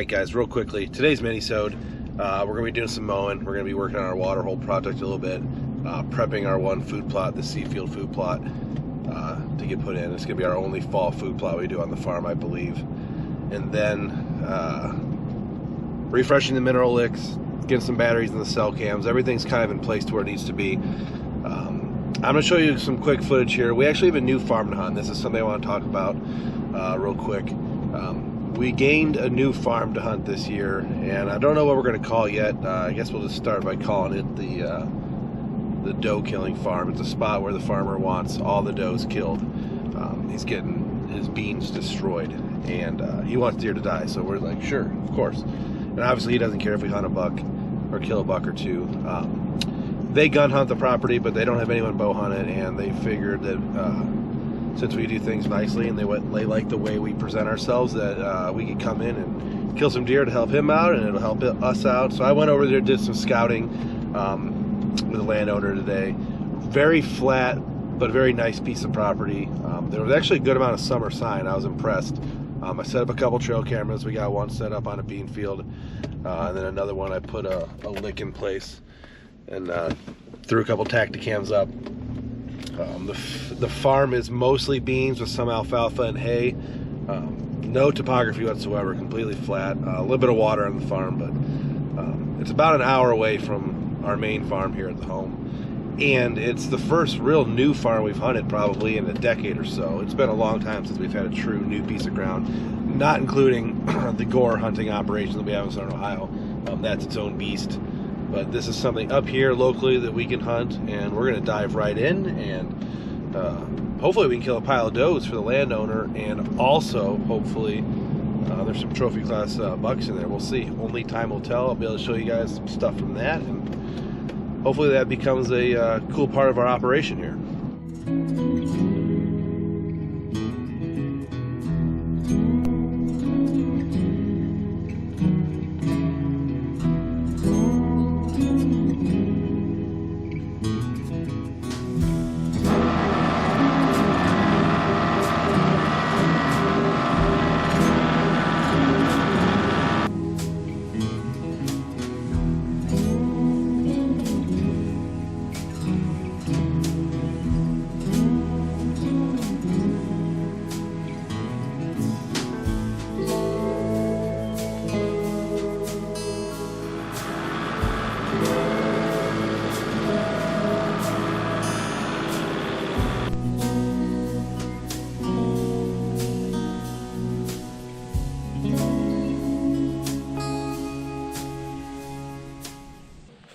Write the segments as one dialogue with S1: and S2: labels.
S1: Alright guys, real quickly, today's minisode, we're going to be doing some mowing. We're going to be working on our water hole project a little bit, prepping our one food plot, the Seafield food plot, to get put in. It's going to be our only fall food plot we do on the farm, I believe. And then refreshing the mineral licks, getting some batteries in the cell cams. Everything's kind of in place to where it needs to be. I'm going to show you some quick footage here. We actually have a new farm to hunt. This is something I want to talk about real quick. We gained a new farm to hunt this year, and I don't know what we're going to call it yet. I guess we'll just start by calling it the doe killing farm. It's a spot where the farmer wants all the does killed. He's getting his beans destroyed, and he wants deer to die, so we're like, sure, of course. And obviously he doesn't care if we hunt a buck or kill a buck or two. They gun hunt the property, but they don't have anyone bow hunt it, and they figured that since we do things nicely and they like the way we present ourselves, that we could come in and kill some deer to help him out, and it'll help us out. So I went over there, did some scouting with a landowner today. Very flat, but a very nice piece of property. There was actually a good amount of summer sign. I was impressed. I set up a couple trail cameras. We got one set up on a bean field, and then another one I put a lick in place, and threw a couple Tacticams up. The farm is mostly beans with some alfalfa and hay. No topography whatsoever, completely flat. A little bit of water on the farm, but it's about an hour away from our main farm here at the home. And it's the first real new farm we've hunted probably in a decade or so. It's been a long time since we've had a true new piece of ground, not including the gore hunting operation that we have in Southern Ohio. That's its own beast. But this is something up here locally that we can hunt, and we're going to dive right in, and hopefully we can kill a pile of does for the landowner, and also hopefully there's some trophy class bucks in there. We'll see. Only time will tell. I'll be able to show you guys some stuff from that, and hopefully that becomes a cool part of our operation here.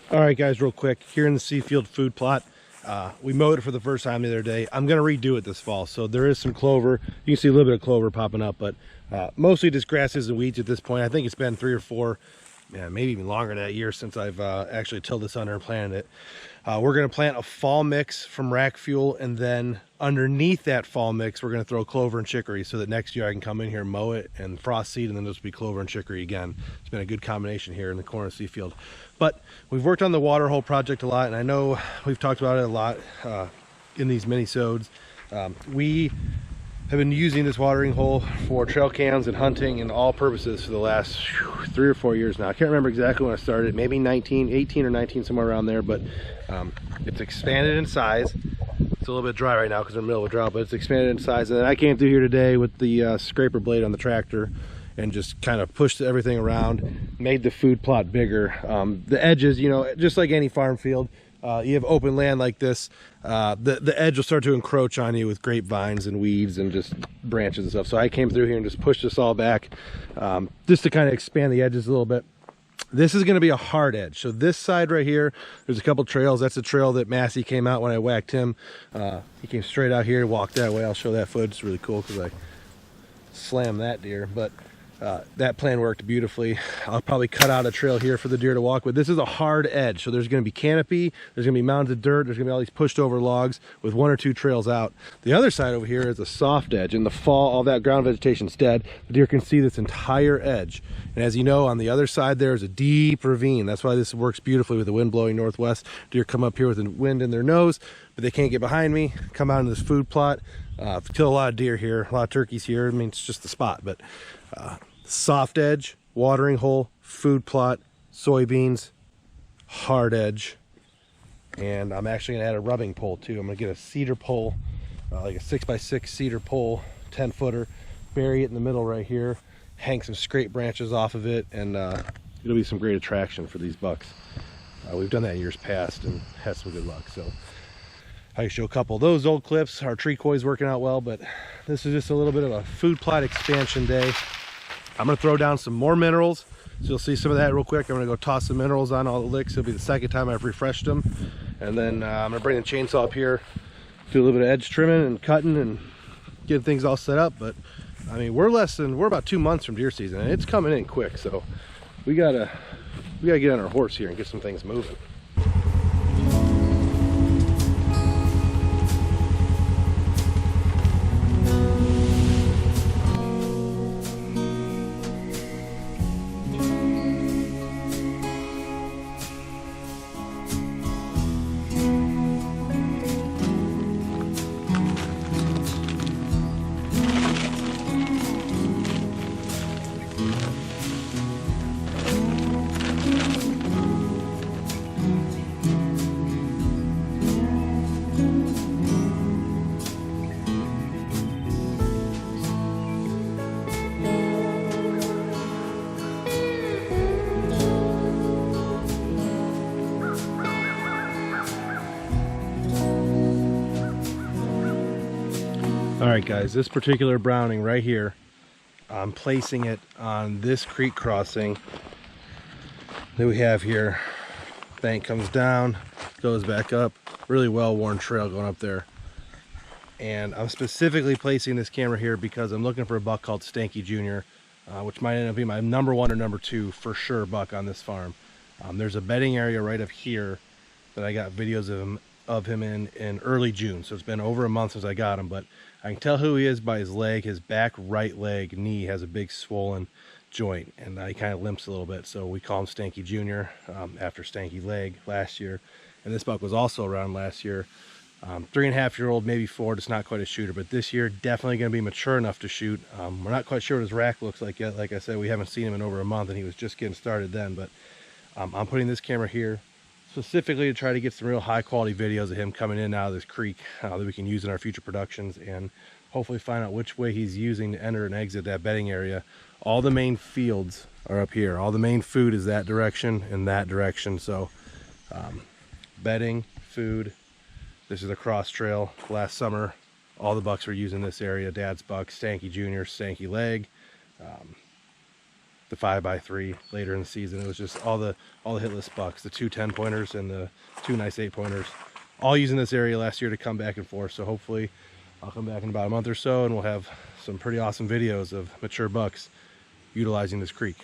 S1: All right, guys, real quick, here in the Seafield food plot, we mowed it for the first time the other day. I'm going to redo it this fall, so there is some clover. You can see a little bit of clover popping up, but mostly just grasses and weeds at this point. I think it's been 3 or 4, maybe even longer than that year since I've actually tilled this under and planted it. We're going to plant a fall mix from rack fuel, and then underneath that fall mix we're going to throw clover and chicory, so that next year I can come in here, mow it, and frost seed, and then there'll be clover and chicory again. It's been a good combination here in the corner of Seafield. But we've worked on the water hole project a lot, and I know we've talked about it a lot in these mini-sodes. We have been using this watering hole for trail cams and hunting and all purposes for the last 3 or 4 years now. I can't remember exactly when I started, maybe 18 or 19, somewhere around there, but it's expanded in size. It's a little bit dry right now because we're in the middle of a drought, but it's expanded in size. And then I came through here today with the scraper blade on the tractor and just kind of pushed everything around, made the food plot bigger. The edges, you know, just like any farm field, you have open land like this, the edge will start to encroach on you with grapevines and weeds and just branches and stuff. So I came through here and just pushed this all back, just to kind of expand the edges a little bit. This is going to be a hard edge. So this side right here, there's a couple trails. That's the trail that Massey came out when I whacked him. He came straight out here, walked that way. I'll show that footage. It's really cool because I slammed that deer, but that plan worked beautifully. I'll probably cut out a trail here for the deer to walk, but this is a hard edge. So there's going to be canopy, there's going to be mounds of dirt, there's going to be all these pushed over logs with 1 or 2 trails out. The other side over here is a soft edge. In the fall, all that ground vegetation's dead. The deer can see this entire edge. And as you know, on the other side there is a deep ravine. That's why this works beautifully with the wind blowing northwest. Deer come up here with the wind in their nose, but they can't get behind me, come out into this food plot. Kill a lot of deer here, a lot of turkeys here. I mean, it's just the spot, but soft edge, watering hole, food plot, soybeans, hard edge, and I'm actually gonna add a rubbing pole too. I'm gonna get a cedar pole, like a 6x6 cedar pole, 10-footer, bury it in the middle right here, hang some scrape branches off of it, and it'll be some great attraction for these bucks. We've done that in years past and had some good luck. So I can show a couple of those old clips. Our tree koi is working out well, but this is just a little bit of a food plot expansion day. I'm gonna throw down some more minerals, so you'll see some of that real quick. I'm gonna go toss some minerals on all the licks. It'll be the second time I've refreshed them. And then I'm gonna bring the chainsaw up here, do a little bit of edge trimming and cutting and getting things all set up. But I mean, we're about 2 months from deer season, and it's coming in quick. So we gotta get on our horse here and get some things moving. All right, guys, this particular browning right here, I'm placing it on this creek crossing that we have here. Bank comes down, goes back up, really well-worn trail going up there. And I'm specifically placing this camera here because I'm looking for a buck called Stanky Jr., which might end up being my number 1 or number 2 for sure buck on this farm. There's a bedding area right up here that I got videos of him in early June, so it's been over a month since I got him, but I can tell who he is by his leg. His back right leg knee has a big swollen joint, and he kind of limps a little bit, so we call him Stanky Jr. After Stanky leg last year. And this buck was also around last year. 3.5-year-old, maybe 4, just not quite a shooter, but this year definitely going to be mature enough to shoot. We're not quite sure what his rack looks like yet. Like I said, we haven't seen him in over a month, and he was just getting started then, but I'm putting this camera here specifically to try to get some real high quality videos of him coming in and out of this creek that we can use in our future productions, and hopefully find out which way he's using to enter and exit that bedding area. All the main fields are up here. All the main food is that direction and that direction. So bedding, food. This is a cross trail. Last summer, all the bucks were using this area. Dad's buck, Stanky Jr., Stanky leg. The 5x3 later in the season. It was just all the hitless bucks, the 2 10-pointers and the 2 nice 8-pointers, all using this area last year to come back and forth. So hopefully I'll come back in about a month or so and we'll have some pretty awesome videos of mature bucks utilizing this creek.